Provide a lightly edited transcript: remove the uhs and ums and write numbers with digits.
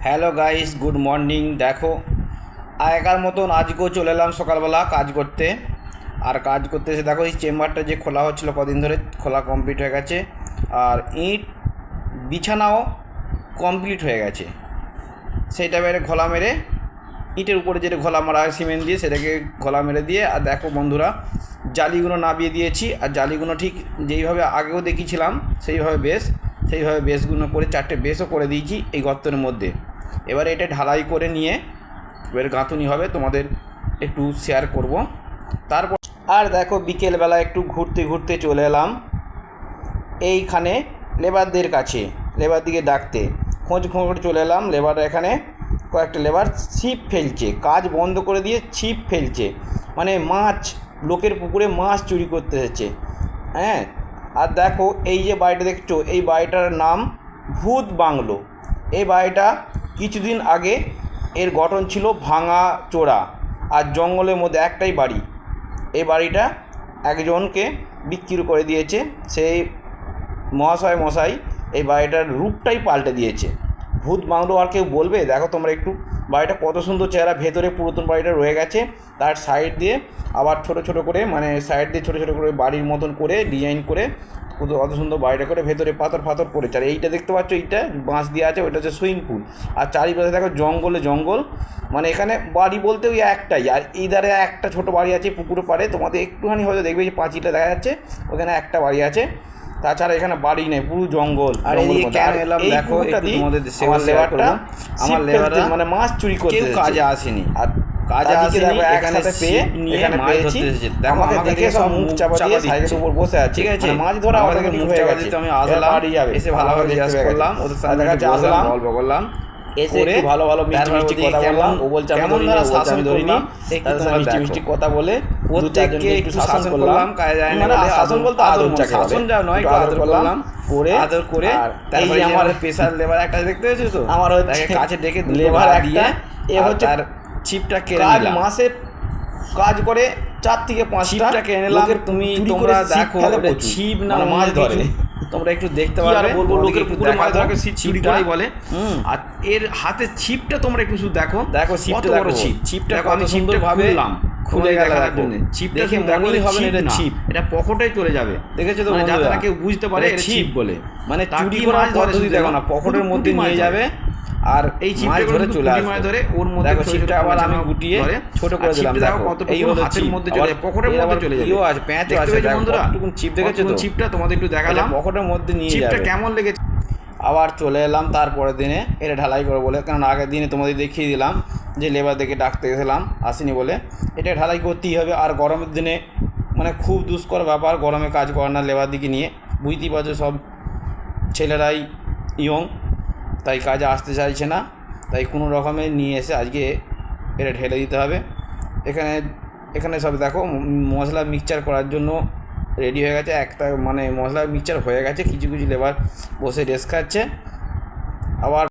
Hello guys, good morning. দেখো, আগেকার মতন আজকেও চলে এলাম সকালবেলা কাজ করতে। আর কাজ করতে এসে দেখো এই চেম্বারটা যে খোলা হচ্ছিলো কদিন ধরে, খোলা কমপ্লিট হয়ে গেছে। আর ইট বিছানাও কমপ্লিট হয়ে গেছে। সেইটা এবারে ঘোলা মেরে, ইটের উপরে যেটা ঘোলা মারা হয় সিমেন্ট দিয়ে, সেটাকে ঘোলা মেরে দিয়ে, আর দেখো বন্ধুরা জালিগুলো নামিয়ে দিয়েছি। আর জালিগুলো ঠিক যেইভাবে আগেও দেখিয়েছিলাম সেইভাবে বেসগুলো করে 4টে বেসও করে দিয়েছি এই গর্তের মধ্যে। এবারে এটা ঢালাই করে নিয়ে এবারে গাঁথুনি হবে, তোমাদের একটু শেয়ার করব। তারপর আর দেখো বিকেলবেলা একটু ঘুরতে ঘুরতে চলে এলাম এইখানে লেবারদের কাছে, লেবার দিকে ডাকতে খোঁজ করে চলে এলাম। লেবার এখানে কয়েকটা লেবার ছিপ ফেলছে, কাজ বন্ধ করে দিয়ে ছিপ ফেলছে, মানে মাছ, লোকের পুকুরে মাছ চুরি করতে এসেছে। হ্যাঁ, আর দেখো এই যে বাড়িটা দেখছো, এই বাড়িটার নাম ভূত বাংলো। এই বাড়িটা কিছুদিন আগে এর গঠন ছিল ভাঙা চোরা আর জঙ্গলের মধ্যে একটাই বাড়ি। এই বাড়িটা একজনকে বিক্রি করে দিয়েছে সেই মশাই এই বাড়িটার রূপটাই পাল্টে দিয়েছে। ভূত বাংলো আর কেউ বলবে? দেখো তোমরা একটু বাড়িটা কত সুন্দর চেহারা, ভেতরে পুরাতন বাড়িটা রয়ে গেছে, তার সাইড দিয়ে আবার ছোট করে, মানে সাইড দিয়ে ছোট করে বাড়ির মতন করে ডিজাইন করে অত সুন্দর বাড়িটা করে ভেতরে পাথর করেছে। আর এইটা দেখতে পাচ্ছ, এইটা বাঁশ দিয়ে আছে, ওইটা হচ্ছে সুইমিং পুল। আর চারিপাশে দেখো জঙ্গল, মানে এখানে বাড়ি বলতে ওই একটাই। আর এই ধারে একটা ছোট বাড়ি আছে পুকুরের পাড়ে, তোমাদের একটুখানি হয়তো দেখবে যে পাঁচিলটা দেখা যাচ্ছে, ওখানে একটা বাড়ি আছে, তাছাড়া এখানে বাড়ি নেই, পুরো জঙ্গল। আর এই কেন এলাম দেখো, তোমাদের আমার লেবারটা মানে মাছ চুরি করতে কাজে আসেনি। আর কাজে আসে এখানে মাছ ধরতে এসেছে। দেখো আমাকে দেখে সব মুখ চাপা দিয়ে সাইকেলের উপর বসে আছে, ঠিক আছে, মাছ ধরা আমাদের মুখ চাপা দিতে আমি আসলাম, এসে ভালোভাবে জিজ্ঞাসা করলাম, ওদের সাথে আসলাম, গল্প করলাম, এসে একটু ভালো মিষ্টি কথা বললাম। ও বলছে আমি ধরিনি, মিষ্টি কথা বলে ওদেরকে একটু শাসন করলাম। কাজে যায় না, শাসন বলতে শাসন যা নয়, আদর করলাম, আদর করে তারপরে আমার স্পেশাল লেবার একটা দেখতে পেয়েছিস তো, আমার হচ্ছে কাছে ডেকে লেবার একটা এ হচ্ছে তার ছিপটা কেড়ে নিলাম। মাসে কাজ করে 4 থেকে 5টা কেড়ে নিলাম। তোমরা দেখো ছিপ না মাছ ধরে, তোমরা একটু দেখতে পারবে, বলবো লোকের পুকুরে মাছ ধরাকে ছিপ চুরি করাই বলে। আর এর হাতে ছিপটা তোমরা একটু শুধু দেখো ছিপটা, বড় ছিপটা আমি সুন্দরভাবে খুলে দেখার জন্য ছিপটা দেখে মনেই হবে না এটা ছিপ, এটা পকেটে চলে যাবে, দেখেছো তো, যাতে না কেউ বুঝতে পারে এটা ছিপ বলে। মানে চুরি করার পদ্ধতি দেখো না, পকেটের মধ্যে নিয়ে যাবে আর এই ছিপটা ধরে চলে আসবে, ধরে ওর মধ্যে দেখো ছিপটা আবার আমি গুটিয়ে ছোট করে দিলাম। দেখো কত এই হাতের মধ্যে চলে, পকেটের মধ্যে চলে যাবে। ইও আছে, প্যাঁচও আছে, বন্ধুরা টুকুন ছিপ দেখেছো তো, ছিপটা তোমাদের একটু দেখালাম, পকেটের মধ্যে নিয়ে যাবে। ছিপটা কেমন লেগেছে? আবার চলে এলাম তারপরের দিনে এটা ঢালাই করে বলে, কারণ আগের দিনে তোমাদের দেখিয়ে দিলাম যে লেবার দেখে ডাকতে গেছিলাম, আসেনি বলে। এটা ঢালাই করতেই হবে। আর গরমের দিনে মানে খুব দুষ্কর ব্যাপার, গরমে কাজ করে না লেবার দিকে নিয়ে, বুঝতেই পারছো সব ছেলেরাই ইয়ং, তাই কাজে আসতে চাইছে না, তাই কোনো রকমে নিয়ে এসে আজকে এটা ঢেলে দিতে হবে। এখানে সব দেখো মশলা মিক্সচার করার জন্য রেডি হয়ে গেছে, একটা মানে মশলা মিক্সচার হয়ে গেছে, কিছু লেবার বসে রেস্ট খাচ্ছে। আবার